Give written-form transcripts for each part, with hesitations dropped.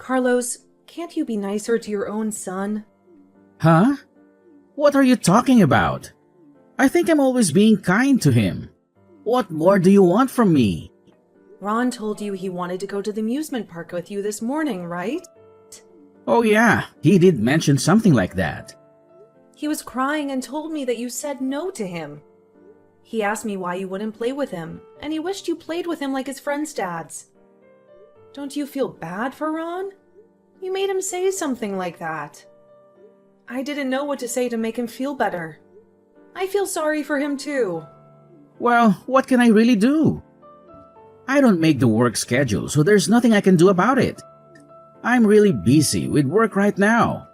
Carlos, can't you be nicer to your own son? Huh? What are you talking about? I think I'm always being kind to him. What more do you want from me? Ron told you he wanted to go to the amusement park with you this morning, right? Oh yeah, he did mention something like that. He was crying and told me that you said no to him. He asked me why you wouldn't play with him, and he wished you played with him like his friends' dads. Don't you feel bad for Ron? You made him say something like that. I didn't know what to say to make him feel better. I feel sorry for him too. Well, what can I really do? I don't make the work schedule, so there's nothing I can do about it. I'm really busy with work right now.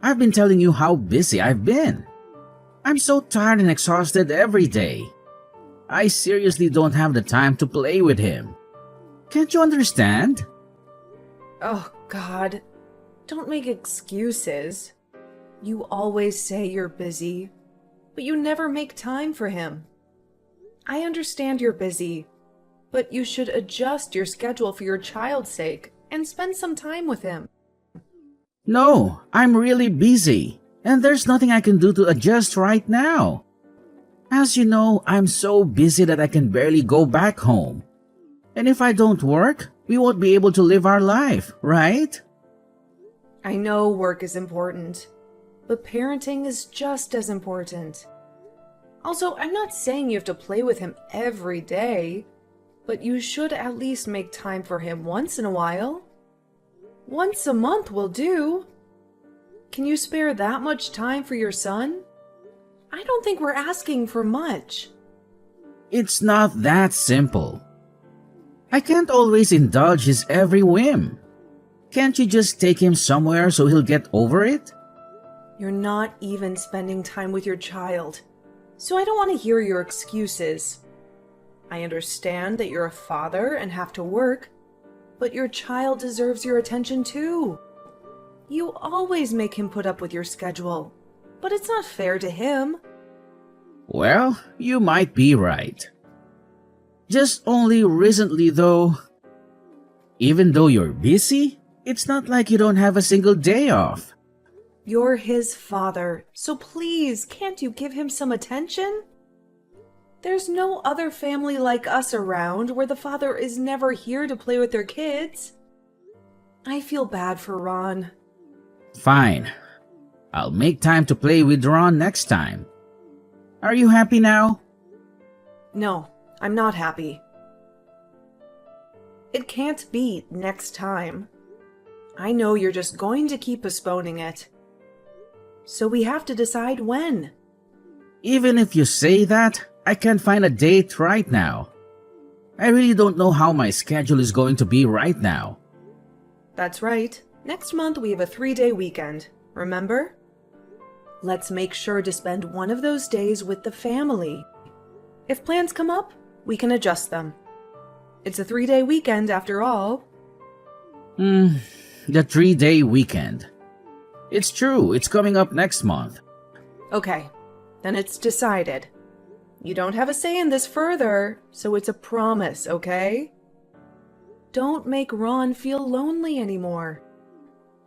I've been telling you how busy I've been. I'm so tired and exhausted every day. I seriously don't have the time to play with him. Can't you understand? Oh, God. Don't make excuses. You always say you're busy, but you never make time for him. I understand you're busy, but you should adjust your schedule for your child's sake and spend some time with him. No, I'm really busy, and there's nothing I can do to adjust right now. As you know, I'm so busy that I can barely go back home. And if I don't work, we won't be able to live our life, right? I know work is important, but parenting is just as important. Also, I'm not saying you have to play with him every day, but you should at least make time for him once in a while. Once a month will do. Can you spare that much time for your son? I don't think we're asking for much. It's not that simple. I can't always indulge his every whim. Can't you just take him somewhere so he'll get over it? You're not even spending time with your child, so I don't want to hear your excuses. I understand that you're a father and have to work, but your child deserves your attention too. You always make him put up with your schedule, but it's not fair to him. Well, you might be right. Just only recently though, even though you're busy, it's not like you don't have a single day off. You're his father, so please, can't you give him some attention? There's no other family like us around where the father is never here to play with their kids. I feel bad for Ron. Fine. I'll make time to play with Ron next time. Are you happy now? No, I'm not happy. It can't be next time. I know you're just going to keep postponing it. So we have to decide when. Even if you say that, I can't find a date right now. I really don't know how my schedule is going to be right now. That's right. Next month we have a 3-day weekend, remember? Let's make sure to spend one of those days with the family. If plans come up, we can adjust them. It's a 3-day weekend after all. The 3-day weekend. It's true, it's coming up next month. Okay, then it's decided. You don't have a say in this further, so it's a promise, okay? Don't make Ron feel lonely anymore.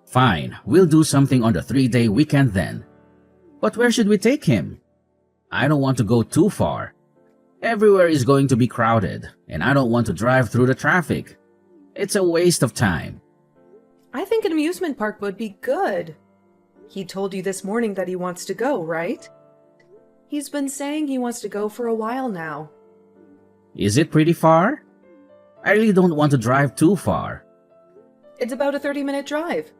Fine, we'll do something on the 3-day weekend then. But where should we take him? I don't want to go too far. Everywhere is going to be crowded, and I don't want to drive through the traffic. It's a waste of time. I think an amusement park would be good. He told you this morning that he wants to go, right? He's been saying he wants to go for a while now. Is it pretty far? I really don't want to drive too far. It's about a 30-minute drive.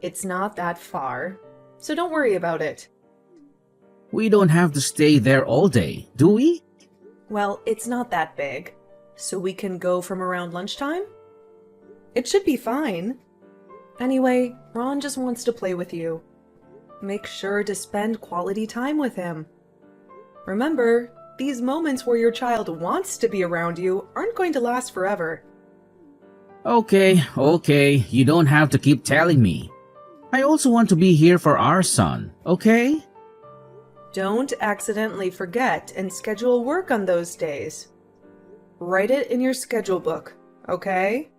It's not that far, so don't worry about it. We don't have to stay there all day, do we? Well, it's not that big, so we can go from around lunchtime? It should be fine. Anyway, Ron just wants to play with you. Make sure to spend quality time with him. Remember, these moments where your child wants to be around you aren't going to last forever. Okay, you don't have to keep telling me. I also want to be here for our son, okay? Don't accidentally forget and schedule work on those days. Write it in your schedule book, okay?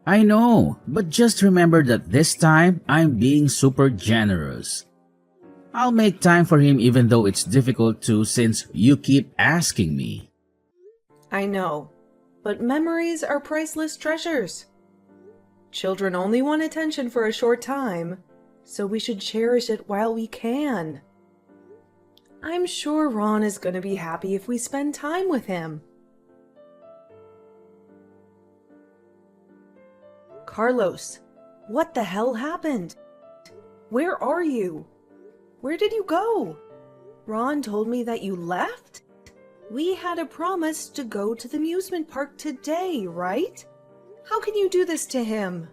I know, but just remember that this time I'm being super generous. I'll make time for him even though it's difficult to since you keep asking me. I know, but memories are priceless treasures. Children only want attention for a short time, so we should cherish it while we can. I'm sure Ron is going to be happy if we spend time with him. Carlos, what the hell happened? Where are you? Where did you go? Ron told me that you left? We had a promise to go to the amusement park today, right? How can you do this to him?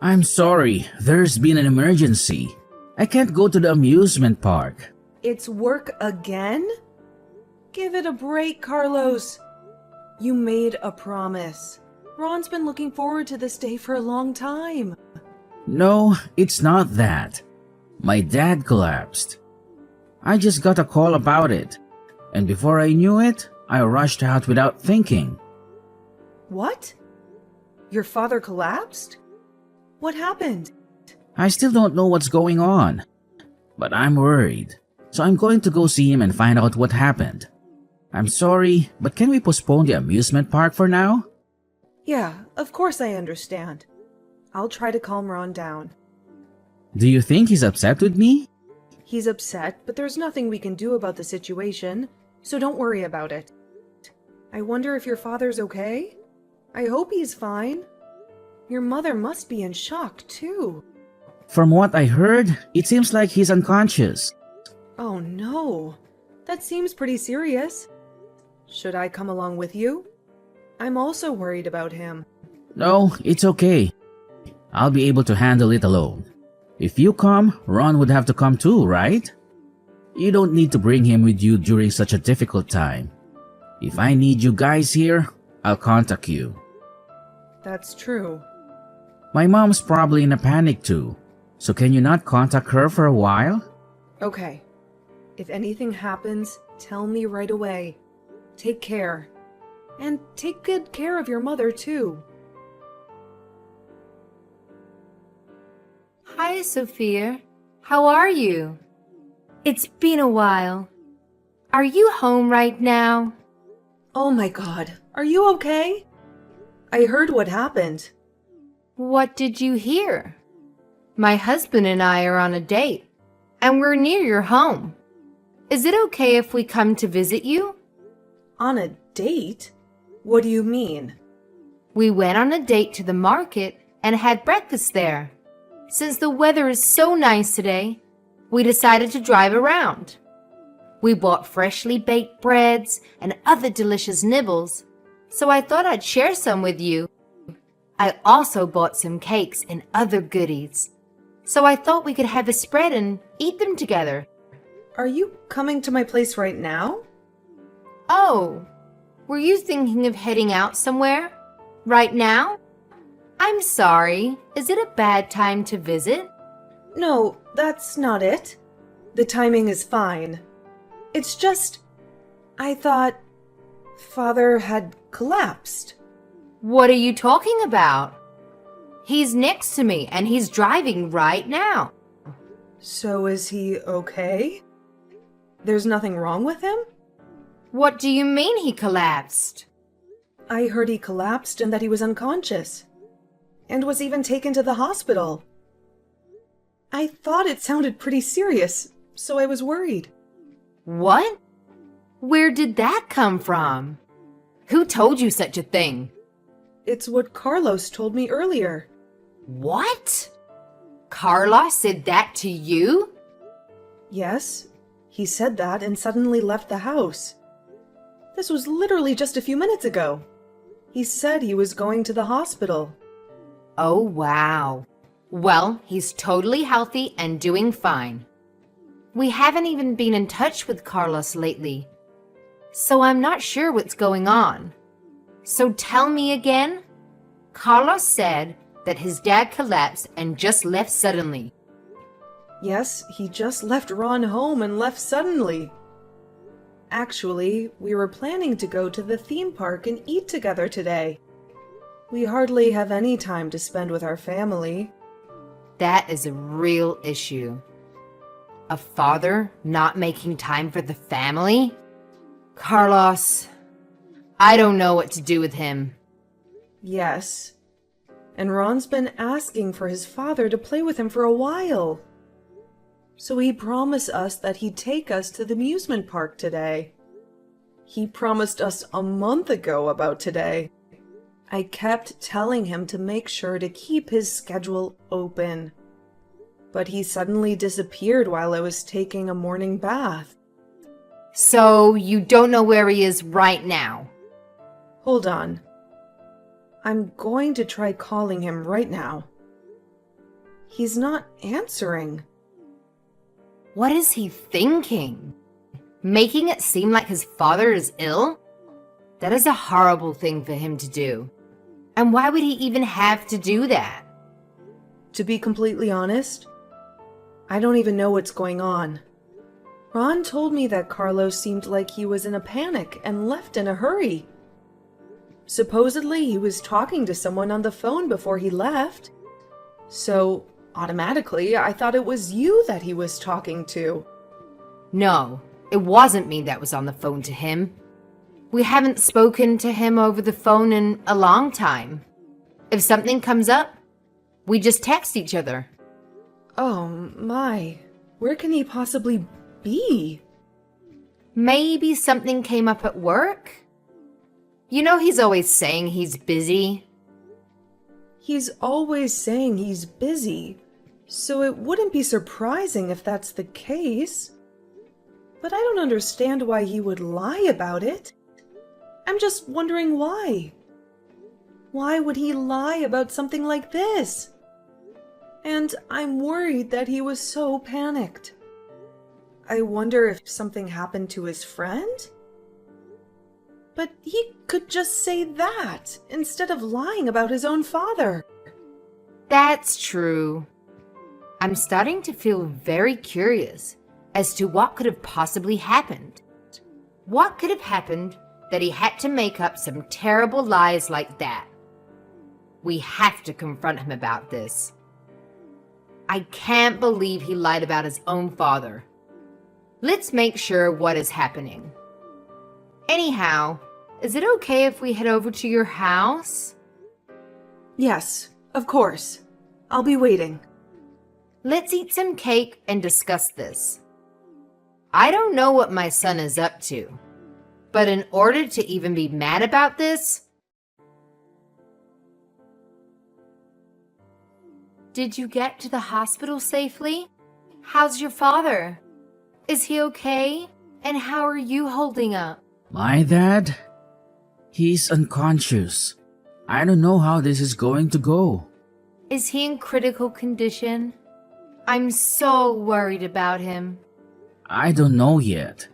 I'm sorry, there's been an emergency. I can't go to the amusement park. It's work again? Give it a break, Carlos. You made a promise. Ron's been looking forward to this day for a long time. No, it's not that. My dad collapsed. I just got a call about it, and before I knew it, I rushed out without thinking. What? Your father collapsed? What happened? I still don't know what's going on, but I'm worried. So I'm going to go see him and find out what happened. I'm sorry, but can we postpone the amusement park for now? Yeah, of course I understand. I'll try to calm Ron down. Do you think he's upset with me? He's upset, but there's nothing we can do about the situation, so don't worry about it. I wonder if your father's okay? I hope he's fine. Your mother must be in shock, too. From what I heard, it seems like he's unconscious. Oh no, that seems pretty serious. Should I come along with you? I'm also worried about him. No, it's okay. I'll be able to handle it alone. If you come, Ron would have to come too, right? You don't need to bring him with you during such a difficult time. If I need you guys here, I'll contact you. That's true. My mom's probably in a panic too, so can you not contact her for a while? Okay. If anything happens, tell me right away. Take care. And take good care of your mother, too. Hi, Sophia. How are you? It's been a while. Are you home right now? Oh my God, are you okay? I heard what happened. What did you hear? My husband and I are on a date, and we're near your home. Is it okay if we come to visit you? On a date? What do you mean? We went on a date to the market and had breakfast there. Since the weather is so nice today, we decided to drive around. We bought freshly baked breads and other delicious nibbles, so I thought I'd share some with you. I also bought some cakes and other goodies, so I thought we could have a spread and eat them together. Are you coming to my place right now? Oh, were you thinking of heading out somewhere? Right now? I'm sorry, is it a bad time to visit? No, that's not it. The timing is fine. It's just, I thought Father had collapsed. What are you talking about? He's next to me and he's driving right now. So is he okay? There's nothing wrong with him? What do you mean he collapsed? I heard he collapsed and that he was unconscious, and was even taken to the hospital. I thought it sounded pretty serious, so I was worried. What? Where did that come from? Who told you such a thing? It's what Carlos told me earlier. What? Carlos said that to you? Yes, he said that and suddenly left the house. This was literally just a few minutes ago. He said he was going to the hospital. Oh, wow. Well, he's totally healthy and doing fine. We haven't even been in touch with Carlos lately, so I'm not sure what's going on. So tell me again. Carlos said that his dad collapsed and just left suddenly. Yes, he just left Ron home and left suddenly. Actually, we were planning to go to the theme park and eat together today. We hardly have any time to spend with our family. That is a real issue. A father not making time for the family? Carlos, I don't know what to do with him. Yes. And Ron's been asking for his father to play with him for a while. So he promised us that he'd take us to the amusement park today. He promised us a month ago about today. I kept telling him to make sure to keep his schedule open. But he suddenly disappeared while I was taking a morning bath. So you don't know where he is right now? Hold on. I'm going to try calling him right now. He's not answering. What is he thinking? Making it seem like his father is ill? That is a horrible thing for him to do. And why would he even have to do that? To be completely honest, I don't even know what's going on. Ron told me that Carlos seemed like he was in a panic and left in a hurry. Supposedly, he was talking to someone on the phone before he left. So, automatically, I thought it was you that he was talking to. No, it wasn't me that was on the phone to him. We haven't spoken to him over the phone in a long time. If something comes up, we just text each other. Oh my, where can he possibly be? Maybe something came up at work? You know he's always saying he's busy. He's always saying he's busy, so it wouldn't be surprising if that's the case. But I don't understand why he would lie about it. I'm just wondering why. Why would he lie about something like this? And I'm worried that he was so panicked. I wonder if something happened to his friend? But he could just say that instead of lying about his own father. That's true. I'm starting to feel very curious as to what could have possibly happened. What could have happened that he had to make up some terrible lies like that? We have to confront him about this. I can't believe he lied about his own father. Let's make sure what is happening. Anyhow, is it okay if we head over to your house? Yes, of course. I'll be waiting. Let's eat some cake and discuss this. I don't know what my son is up to, but in order to even be mad about this... Did you get to the hospital safely? How's your father? Is he okay? And how are you holding up? My dad? He's unconscious. I don't know how this is going to go. Is he in critical condition? I'm so worried about him. I don't know yet.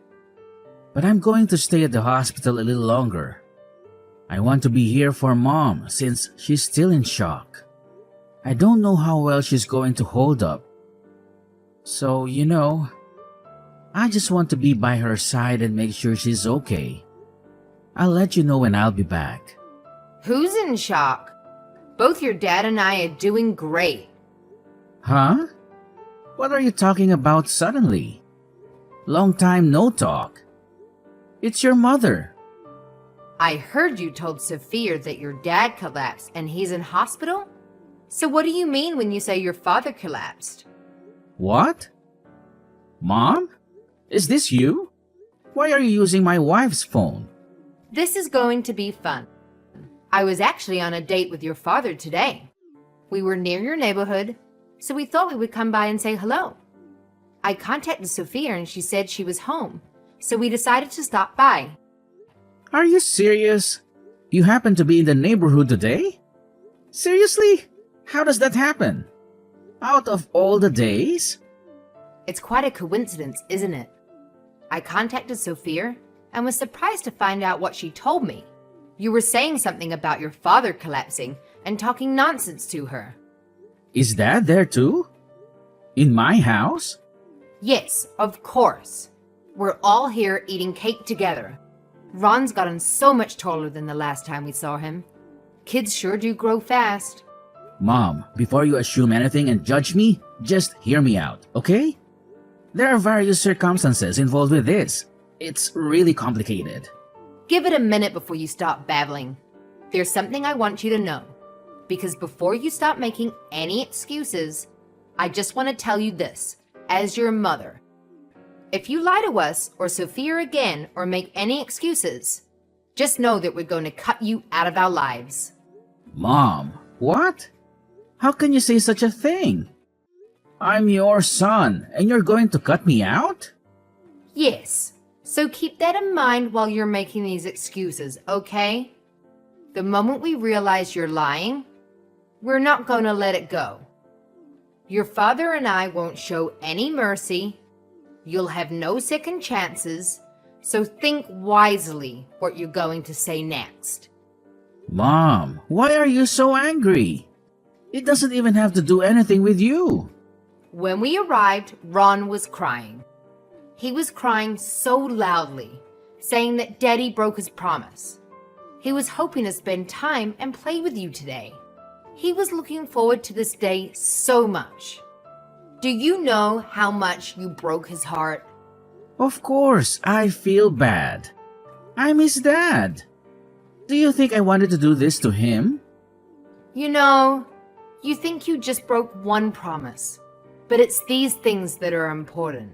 But I'm going to stay at the hospital a little longer. I want to be here for Mom since she's still in shock. I don't know how well she's going to hold up. So, I just want to be by her side and make sure she's okay. I'll let you know when I'll be back. Who's in shock? Both your dad and I are doing great. Huh? What are you talking about suddenly? Long time no talk. It's your mother. I heard you told Sophia that your dad collapsed and he's in hospital? So what do you mean when you say your father collapsed? What? Mom? Is this you? Why are you using my wife's phone? This is going to be fun. I was actually on a date with your father today. We were near your neighborhood, so we thought we would come by and say hello. I contacted Sophia and she said she was home, so we decided to stop by. Are you serious? You happen to be in the neighborhood today? Seriously? How does that happen? Out of all the days? It's quite a coincidence, isn't it? I contacted Sophia and was surprised to find out what she told me. You were saying something about your father collapsing and talking nonsense to her. Is Dad there too? In my house? Yes, of course. We're all here eating cake together. Ron's gotten so much taller than the last time we saw him. Kids sure do grow fast. Mom, before you assume anything and judge me, just hear me out, okay? There are various circumstances involved with this. It's really complicated. Give it a minute before you stop babbling. There's something I want you to know. Because before you stop making any excuses, I just want to tell you this, as your mother. If you lie to us or Sophia again or make any excuses, just know that we're going to cut you out of our lives. Mom, what? How can you say such a thing? I'm your son, and you're going to cut me out? Yes, so keep that in mind while you're making these excuses, okay? The moment we realize you're lying, we're not going to let it go. Your father and I won't show any mercy. You'll have no second chances, so think wisely what you're going to say next. Mom, why are you so angry? It doesn't even have to do anything with you. When we arrived, Ron was crying. He was crying so loudly, saying that Daddy broke his promise. He was hoping to spend time and play with you today. He was looking forward to this day so much. Do you know how much you broke his heart? Of course, I feel bad. I'm his dad. Do you think I wanted to do this to him? You know, you think you just broke one promise, but it's these things that are important.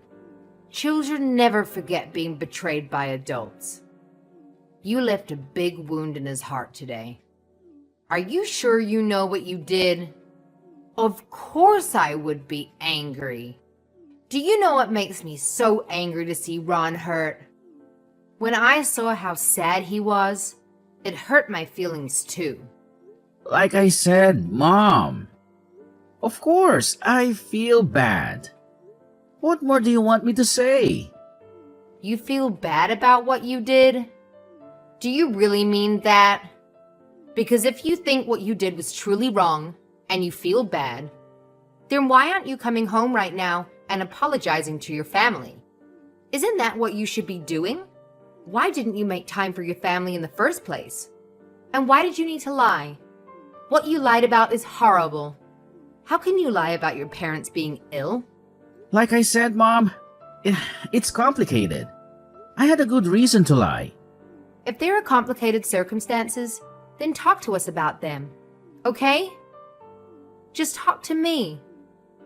Children never forget being betrayed by adults. You left a big wound in his heart today. Are you sure you know what you did? Of course I would be angry. Do you know what makes me so angry to see Ron hurt? When I saw how sad he was, it hurt my feelings too. Like I said, Mom. Of course, I feel bad. What more do you want me to say? You feel bad about what you did? Do you really mean that? Because if you think what you did was truly wrong and you feel bad, then why aren't you coming home right now and apologizing to your family? Isn't that what you should be doing? Why didn't you make time for your family in the first place? And why did you need to lie? What you lied about is horrible. How can you lie about your parents being ill? Like I said, Mom, it's complicated. I had a good reason to lie. If there are complicated circumstances, then talk to us about them, okay? Just talk to me.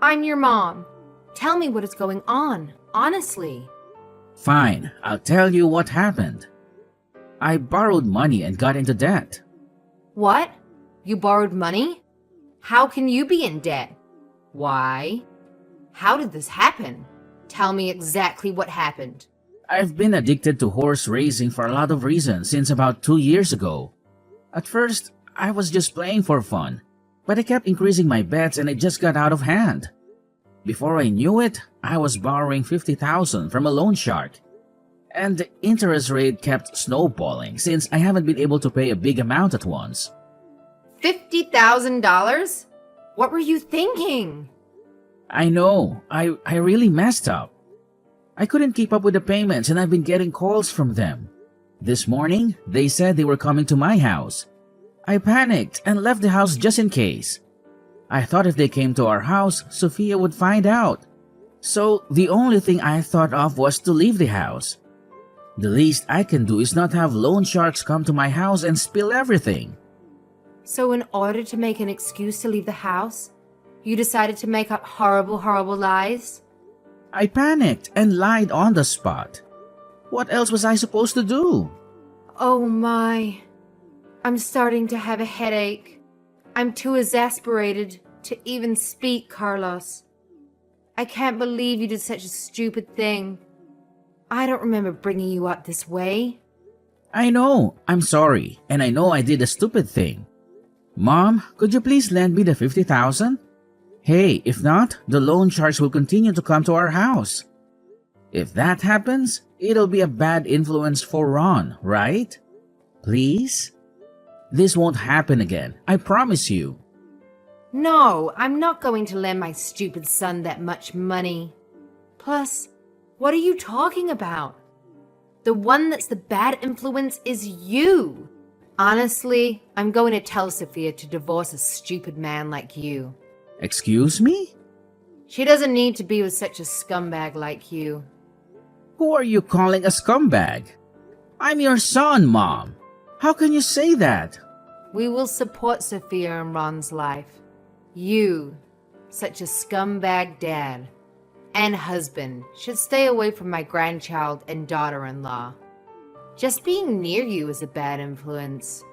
I'm your mom. Tell me what is going on, honestly. Fine, I'll tell you what happened. I borrowed money and got into debt. What? You borrowed money? How can you be in debt? Why? How did this happen? Tell me exactly what happened. I've been addicted to horse racing for a lot of reasons since about 2 years ago. At first, I was just playing for fun, but I kept increasing my bets and it just got out of hand. Before I knew it, I was borrowing $50,000 from a loan shark. And the interest rate kept snowballing since I haven't been able to pay a big amount at once. $50,000? What were you thinking? I know, I really messed up. I couldn't keep up with the payments and I've been getting calls from them. This morning, they said they were coming to my house. I panicked and left the house just in case. I thought if they came to our house, Sophia would find out. So the only thing I thought of was to leave the house. The least I can do is not have loan sharks come to my house and spill everything. So in order to make an excuse to leave the house, you decided to make up horrible lies? I panicked and lied on the spot. What else was I supposed to do? Oh my. I'm starting to have a headache. I'm too exasperated to even speak, Carlos. I can't believe you did such a stupid thing. I don't remember bringing you up this way. I know, I'm sorry, and I know I did a stupid thing. Mom, could you please lend me the $50,000? Hey, if not, the loan sharks will continue to come to our house. If that happens, it'll be a bad influence for Ron, right? Please? This won't happen again, I promise you. No, I'm not going to lend my stupid son that much money. Plus, what are you talking about? The one that's the bad influence is you. Honestly, I'm going to tell Sophia to divorce a stupid man like you. Excuse me? She doesn't need to be with such a scumbag like you. Who are you calling a scumbag? I'm your son, Mom. How can you say that? We will support Sophia in Ron's life. You, such a scumbag dad and husband, should stay away from my grandchild and daughter-in-law. Just being near you is a bad influence.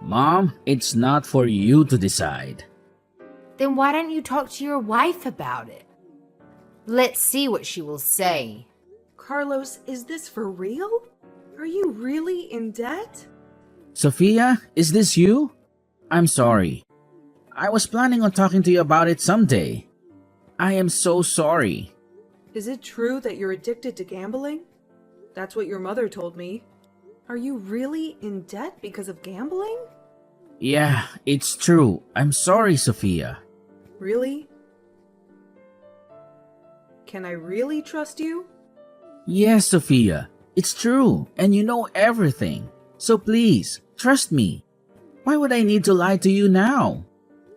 Mom, it's not for you to decide. Then why don't you talk to your wife about it? Let's see what she will say. Carlos, is this for real? Are you really in debt? Sophia, is this you? I'm sorry. I was planning on talking to you about it someday. I am so sorry. Is it true that you're addicted to gambling? That's what your mother told me. Are you really in debt because of gambling? Yeah, it's true. I'm sorry, Sophia. Really? Can I really trust you? Yes, Sophia. It's true, and you know everything. So please, trust me. Why would I need to lie to you now?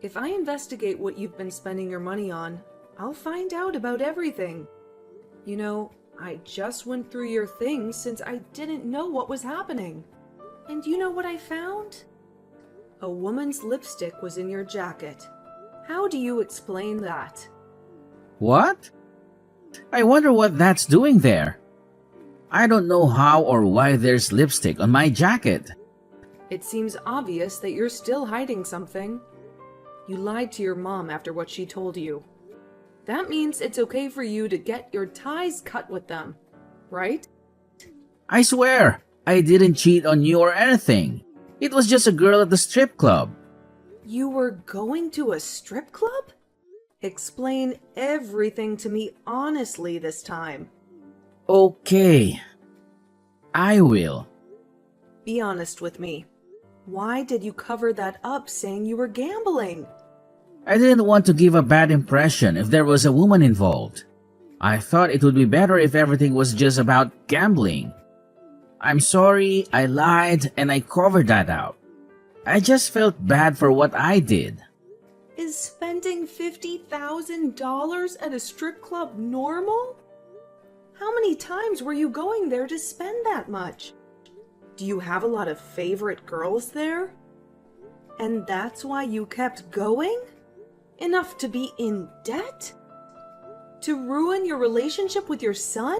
If I investigate what you've been spending your money on, I'll find out about everything. You know, I just went through your things since I didn't know what was happening. And you know what I found? A woman's lipstick was in your jacket. How do you explain that? What? I wonder what that's doing there. I don't know how or why there's lipstick on my jacket. It seems obvious that you're still hiding something. You lied to your mom after what she told you. That means it's okay for you to get your ties cut with them, right? I swear, I didn't cheat on you or anything. It was just a girl at the strip club. You were going to a strip club? Explain everything to me honestly this time. Okay, I will. Be honest with me. Why did you cover that up saying you were gambling? I didn't want to give a bad impression if there was a woman involved. I thought it would be better if everything was just about gambling. I'm sorry, I lied and I covered that up. I just felt bad for what I did. Is spending $50,000 at a strip club normal? How many times were you going there to spend that much? Do you have a lot of favorite girls there? And that's why you kept going? Enough to be in debt? To ruin your relationship with your son?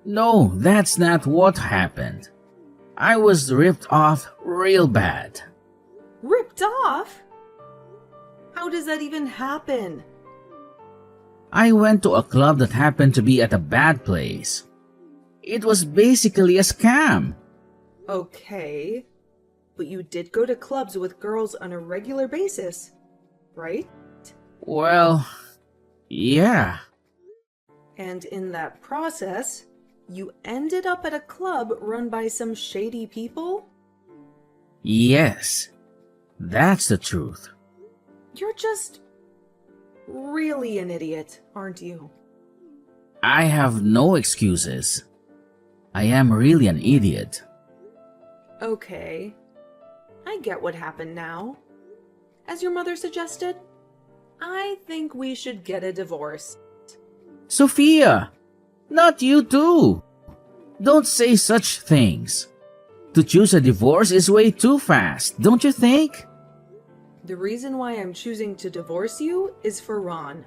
No, that's not what happened. I was ripped off real bad. Ripped off? How does that even happen? I went to a club that happened to be at a bad place. It was basically a scam. Okay, but you did go to clubs with girls on a regular basis, right? Well, yeah. And in that process, you ended up at a club run by some shady people? Yes, that's the truth. You're just really an idiot, aren't you? I have no excuses. I am really an idiot. Okay, I get what happened now. As your mother suggested, I think we should get a divorce. Sophia, not you too. Don't say such things. To choose a divorce is way too fast, don't you think? The reason why I'm choosing to divorce you is for Ron.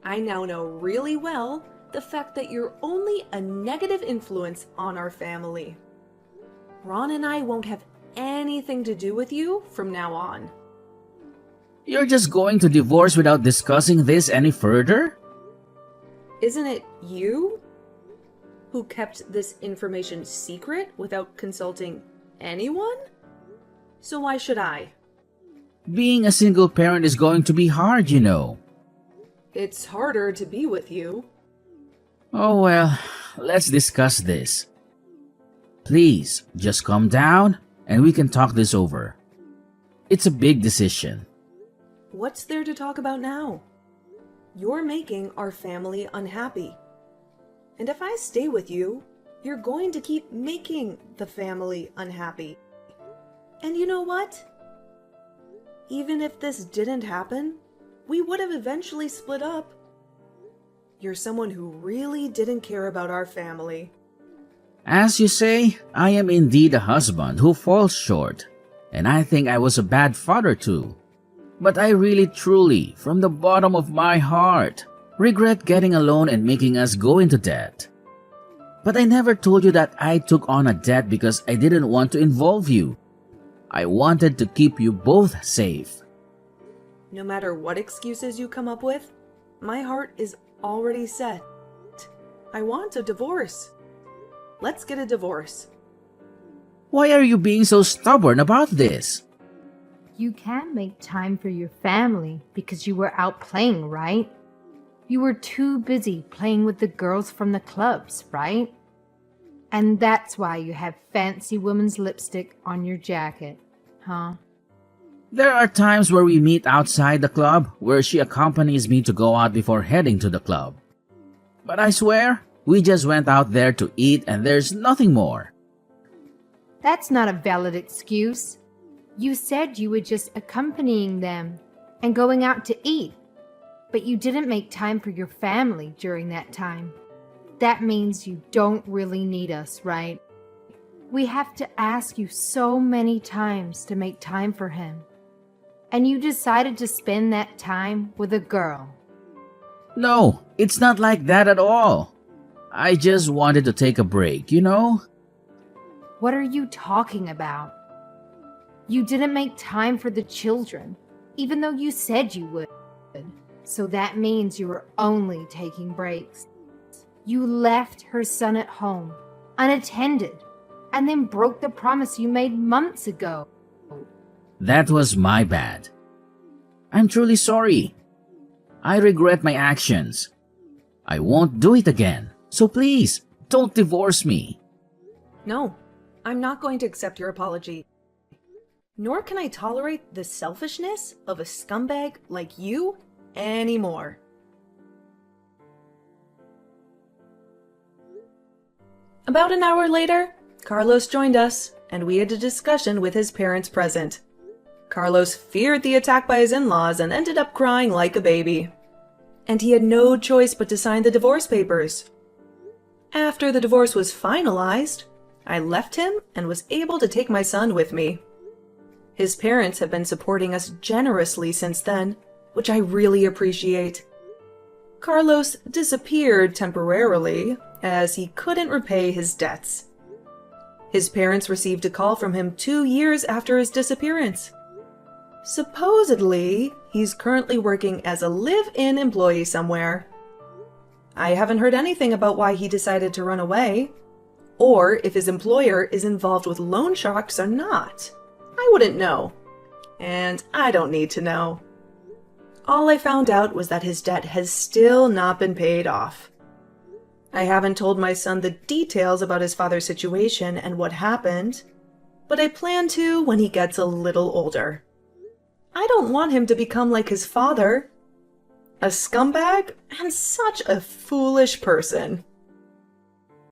I now know really well the fact that you're only a negative influence on our family. Ron and I won't have anything to do with you from now on. You're just going to divorce without discussing this any further? Isn't it you who kept this information secret without consulting anyone? So why should I? Being a single parent is going to be hard, you know. It's harder to be with you. Oh well, let's discuss this. Please, just calm down and we can talk this over. It's a big decision. What's there to talk about now? You're making our family unhappy. And if I stay with you, you're going to keep making the family unhappy. And you know what? Even if this didn't happen, we would have eventually split up. You're someone who really didn't care about our family. As you say, I am indeed a husband who falls short, and I think I was a bad father too. But I really truly, from the bottom of my heart, regret getting a loan and making us go into debt. But I never told you that I took on a debt because I didn't want to involve you. I wanted to keep you both safe. No matter what excuses you come up with, my heart is already set. I want a divorce. Let's get a divorce. Why are you being so stubborn about this? You can make time for your family because you were out playing, right? You were too busy playing with the girls from the clubs, right? And that's why you have fancy women's lipstick on your jacket, huh? There are times where we meet outside the club where she accompanies me to go out before heading to the club. But I swear, we just went out there to eat and there's nothing more. That's not a valid excuse. You said you were just accompanying them and going out to eat, but you didn't make time for your family during that time. That means you don't really need us, right? We have to ask you so many times to make time for him. And you decided to spend that time with a girl. No, it's not like that at all. I just wanted to take a break, you know? What are you talking about? You didn't make time for the children, even though you said you would. So that means you were only taking breaks. You left her son at home, unattended, and then broke the promise you made months ago. That was my bad. I'm truly sorry. I regret my actions. I won't do it again. So please, don't divorce me. No, I'm not going to accept your apology. Nor can I tolerate the selfishness of a scumbag like you anymore. About an hour later, Carlos joined us, and we had a discussion with his parents present. Carlos feared the attack by his in-laws and ended up crying like a baby. And he had no choice but to sign the divorce papers. After the divorce was finalized, I left him and was able to take my son with me. His parents have been supporting us generously since then, which I really appreciate. Carlos disappeared temporarily as he couldn't repay his debts. His parents received a call from him 2 years after his disappearance. Supposedly, he's currently working as a live-in employee somewhere. I haven't heard anything about why he decided to run away, or if his employer is involved with loan sharks or not. I wouldn't know, and I don't need to know. All I found out was that his debt has still not been paid off. I haven't told my son the details about his father's situation and what happened, but I plan to when he gets a little older. I don't want him to become like his father. A scumbag and such a foolish person.